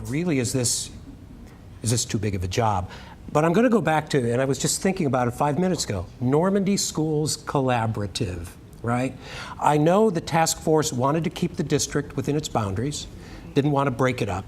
really, is this too big of a job? But I'm going to go back to, and I was just thinking about it 5 minutes ago, Normandy Schools Collaborative, right? I know the task force wanted to keep the district within its boundaries, didn't want to break it up.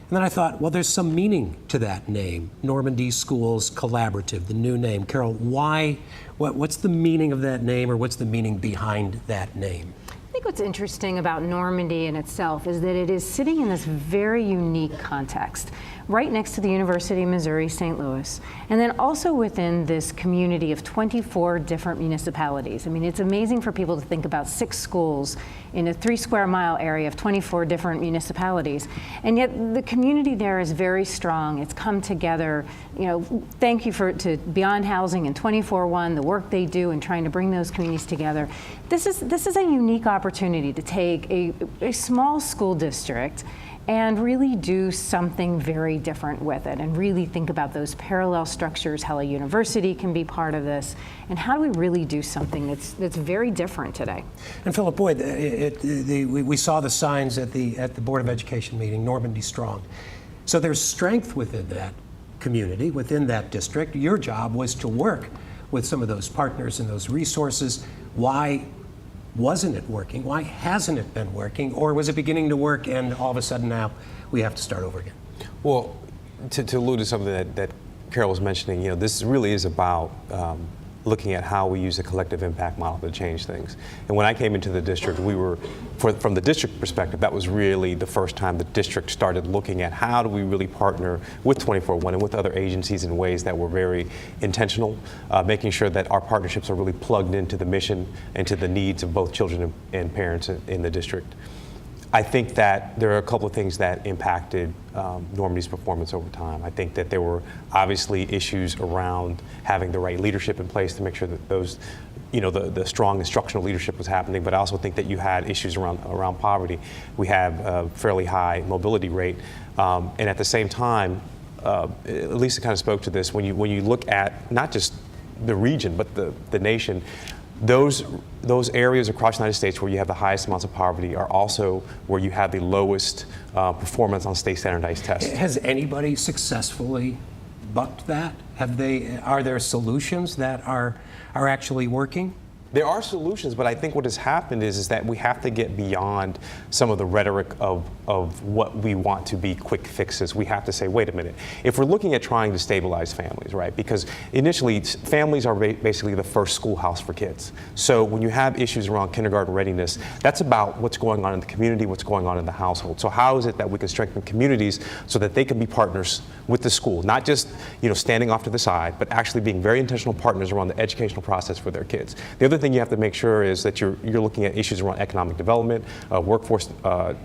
And then I thought, well, there's some meaning to that name, Normandy Schools Collaborative, the new name. Carol, why, what's the meaning of that name, or what's the meaning behind that name? I think what's interesting about Normandy in itself is that it is sitting in this very unique context, right next to the University of Missouri, St. Louis, and then also within this community of 24 different municipalities. I mean, it's amazing for people to think about 6 schools in a 3 square mile area of 24 different municipalities. And yet the community there is very strong. It's come together. You know, thank you to Beyond Housing and 24/1, the work they do in trying to bring those communities together. This is a unique opportunity to take a small school district and really do something very different with it, and really think about those parallel structures, how a university can be part of this, and how do we really do something that's very different today. And Philip Boyd, we saw the signs at the Board of Education meeting, Normandy Strong. So there's strength within that community, within that district. Your job was to work with some of those partners and those resources. Why wasn't it working? Why hasn't it been working? Or was it beginning to work and all of a sudden now we have to start over again? Well, to allude to something that Carol was mentioning, you know, this really is about looking at how we use a collective impact model to change things. And when I came into the district, from the district perspective, that was really the first time the district started looking at how do we really partner with 24/1 and with other agencies in ways that were very intentional, making sure that our partnerships are really plugged into the mission and to the needs of both children and parents in the district. I think that there are a couple of things that impacted Normandy's performance over time. I think that there were obviously issues around having the right leadership in place to make sure that those, you know, the strong instructional leadership was happening, but I also think that you had issues around poverty. We have a fairly high mobility rate, and at the same time, Lisa kind of spoke to this, when you look at not just the region, but the nation, those areas across the United States where you have the highest amounts of poverty are also where you have the lowest performance on state standardized tests. Has anybody successfully bucked that? Are there solutions that are actually working? There are solutions, but I think what has happened is that we have to get beyond some of the rhetoric of what we want to be quick fixes. We have to say, wait a minute, if we're looking at trying to stabilize families, right? Because initially, families are basically the first schoolhouse for kids. So when you have issues around kindergarten readiness, that's about what's going on in the community, what's going on in the household. So how is it that we can strengthen communities so that they can be partners with the school, not just, you know, standing off to the side, but actually being very intentional partners around the educational process for their kids. The other thing you have to make sure is that you're looking at issues around economic development, workforce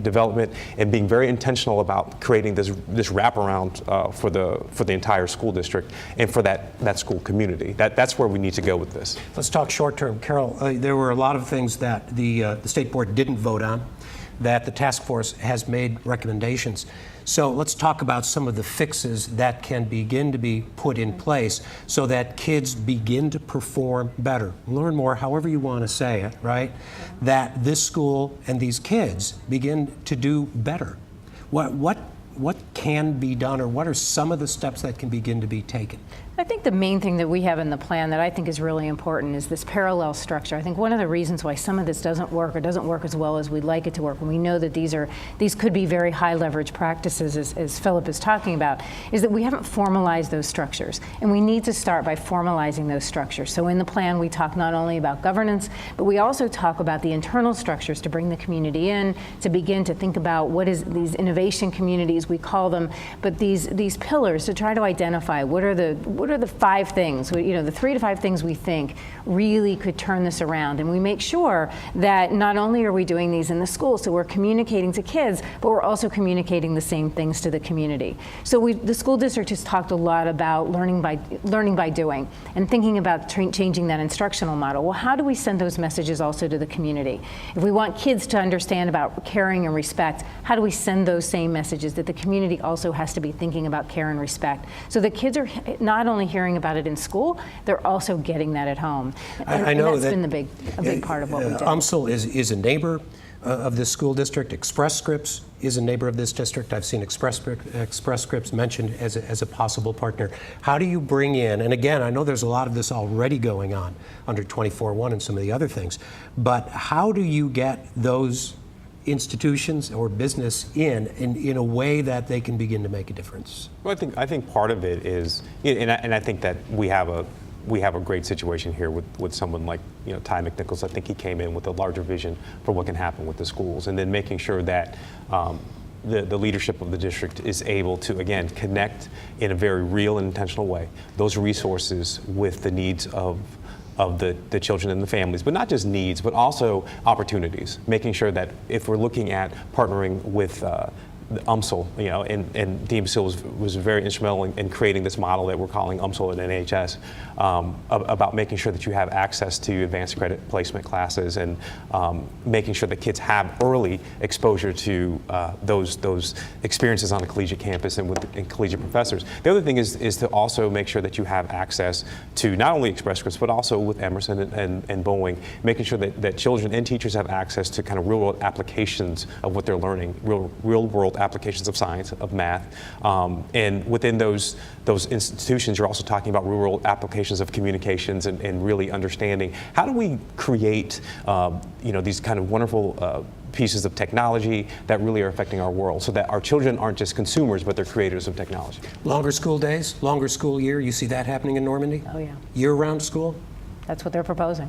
development, and being very intentional about creating this wraparound for the entire school district and for that school community. That's where we need to go with this. Let's talk short term. Carol, there were a lot of things that the state board didn't vote on, that the task force has made recommendations. So let's talk about some of the fixes that can begin to be put in place so that kids begin to perform better, learn more, however you want to say it, right? That this school and these kids begin to do better. What can be done, or what are some of the steps that can begin to be taken? I think the main thing that we have in the plan that I think is really important is this parallel structure. I think one of the reasons why some of this doesn't work or doesn't work as well as we'd like it to work, and we know that these could be very high leverage practices, as Philip is talking about, is that we haven't formalized those structures. And we need to start by formalizing those structures. So in the plan, we talk not only about governance, but we also talk about the internal structures to bring the community in, to begin to think about what is these innovation communities, we call them, but these pillars to try to identify what are the 5 things, you know, the 3 to 5 things we think really could turn this around. And we make sure that not only are we doing these in the school, so we're communicating to kids, but we're also communicating the same things to the community. So the school district has talked a lot about learning by doing and thinking about changing that instructional model. Well, how do we send those messages also to the community? If we want kids to understand about caring and respect, how do we send those same messages that the community also has to be thinking about care and respect? So the kids are not only hearing about it in school, they're also getting that at home. I know that's been a big part of what we do. UMSL is a neighbor. of this school district. Express Scripts is a neighbor of this district. I've seen Express Scripts mentioned as a possible partner. How do you bring in, and again, I know there's a lot of this already going on under 24-1 and some of the other things, but how do you get those institutions or business in a way that they can begin to make a difference? Well, I think part of it is, and I think that we have a great situation here with someone like Ty McNichols. I think he came in with a larger vision for what can happen with the schools, and then making sure that the leadership of the district is able to, again, connect in a very real and intentional way those resources with the needs of the children and the families, but not just needs, but also opportunities. Making sure that if we're looking at partnering with the UMSL, and Dean Basile was very instrumental in creating this model that we're calling UMSL at NHS, about making sure that you have access to advanced credit placement classes and making sure that kids have early exposure to those experiences on a collegiate campus and collegiate professors. The other thing is to also make sure that you have access to not only Express Scripts, but also with Emerson and Boeing, making sure that children and teachers have access to kind of real-world applications of what they're learning, real-world applications of science, of math, and within those institutions, you're also talking about real-world applications of communications and really understanding how do we create, these kind of wonderful pieces of technology that really are affecting our world, so that our children aren't just consumers, but they're creators of technology. Longer school days, longer school year. You see that happening in Normandy? Oh yeah. Year-round school. That's what they're proposing.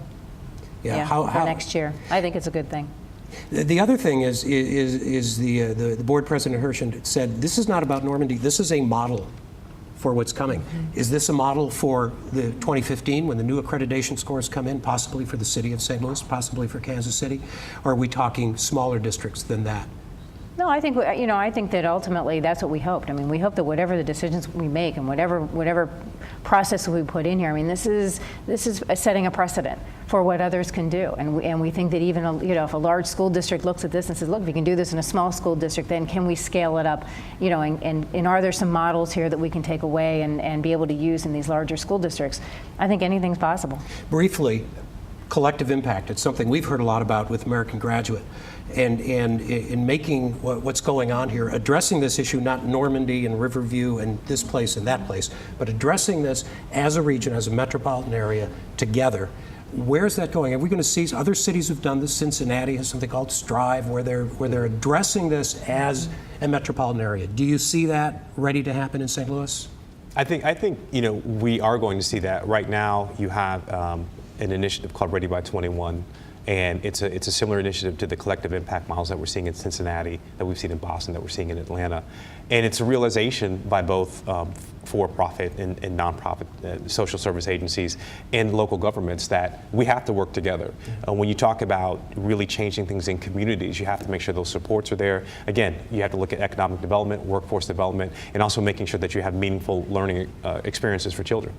Yeah. For next year. I think it's a good thing. The other thing is the board president Hirschen said this is not about Normandy. This is a model for what's coming. Mm-hmm. Is this a model for the 2015 when the new accreditation scores come in, possibly for the city of St. Louis, possibly for Kansas City? Or are we talking smaller districts than that? No, I think I think that ultimately that's what we hoped. I mean, we hope that whatever the decisions we make and whatever process we put in here, I mean, this is setting a precedent for what others can do, and we think that even if a large school district looks at this and says, look, if you can do this in a small school district, then can we scale it up? And are there some models here that we can take away and be able to use in these larger school districts? I think anything's possible. Briefly, collective impact. It's something we've heard a lot about with American Graduate. And in making what's going on here, addressing this issue, not Normandy and Riverview and this place and that place, but addressing this as a region, as a metropolitan area together. Where's that going? Are we going to see other cities have done this? Cincinnati has something called Strive, where they're addressing this as a metropolitan area. Do you see that ready to happen in St. Louis? I think we are going to see that. Right now, you have an initiative called Ready by 21. And it's a similar initiative to the collective impact models that we're seeing in Cincinnati, that we've seen in Boston, that we're seeing in Atlanta. And it's a realization by both for-profit and nonprofit social service agencies and local governments that we have to work together. When you talk about really changing things in communities, you have to make sure those supports are there. Again, you have to look at economic development, workforce development, and also making sure that you have meaningful learning experiences for children.